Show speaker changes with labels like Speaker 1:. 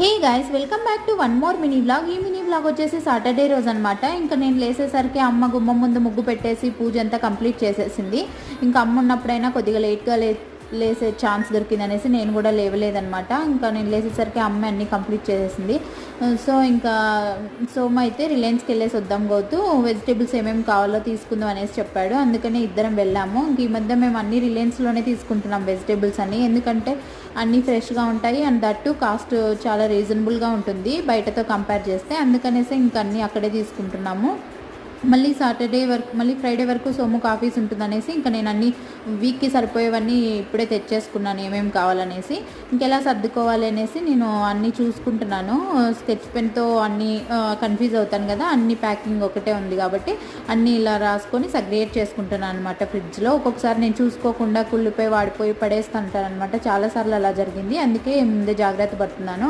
Speaker 1: Hey guys, welcome back to one more mini blog. ఈ mini blog వచ్చేసి Saturday రోజు అనమాట. ఇంకా నేను లేసేసరికి అమ్మ గుమ్మం ముందు ముగ్గు పెట్టేసి పూజ అంతా కంప్లీట్ చేసేసింది. ఇంకా అమ్మ ఉన్నప్పుడైనా కొద్దిగా లేట్గా లేసే ఛాన్స్ దొరికిందనేసి నేను కూడా లేవలేదనమాట. ఇంకా నేను లేసేసరికి అమ్మ అన్నీ కంప్లీట్ చేసేసింది. సో ఇంకా సోమ అయితే రిలయన్స్కి వెళ్ళేసి వద్దాం గోతు, వెజిటేబుల్స్ ఏమేమి కావాలో తీసుకుందాం అనేసి చెప్పాడు. అందుకని ఇద్దరం వెళ్ళాము. ఇంక ఈ మధ్య మేము అన్ని రిలయన్స్లోనే తీసుకుంటున్నాం వెజిటేబుల్స్ అన్నీ, ఎందుకంటే అన్నీ ఫ్రెష్గా ఉంటాయి అండ్ దట్టు కాస్ట్ చాలా రీజనబుల్గా ఉంటుంది బయటతో కంపేర్ చేస్తే. అందుకనేసి ఇంక అన్నీ అక్కడే తీసుకుంటున్నాము. మళ్ళీ ఫ్రైడే వరకు సోముకు ఆఫీస్ ఉంటుందనేసి ఇంకా నేను అన్ని వీక్కి సరిపోయేవన్నీ ఇప్పుడే తెచ్చేసుకున్నాను ఏమేమి కావాలనేసి. ఇంకెలా సర్దుకోవాలి అనేసి నేను అన్నీ చూసుకుంటున్నాను. స్కెచ్ పెన్తో అన్నీ కన్ఫ్యూజ్ అవుతాను కదా, అన్ని ప్యాకింగ్ ఒకటే ఉంది కాబట్టి అన్నీ ఇలా రాసుకొని సగ్రియేట్ చేసుకుంటున్నాను అనమాట ఫ్రిడ్జ్లో. ఒక్కొక్కసారి నేను చూసుకోకుండా కుళ్ళిపోయి వాడిపోయి పడేస్తుంటాను అనమాట. చాలాసార్లు అలా జరిగింది, అందుకే ముందే జాగ్రత్త పడుతున్నాను.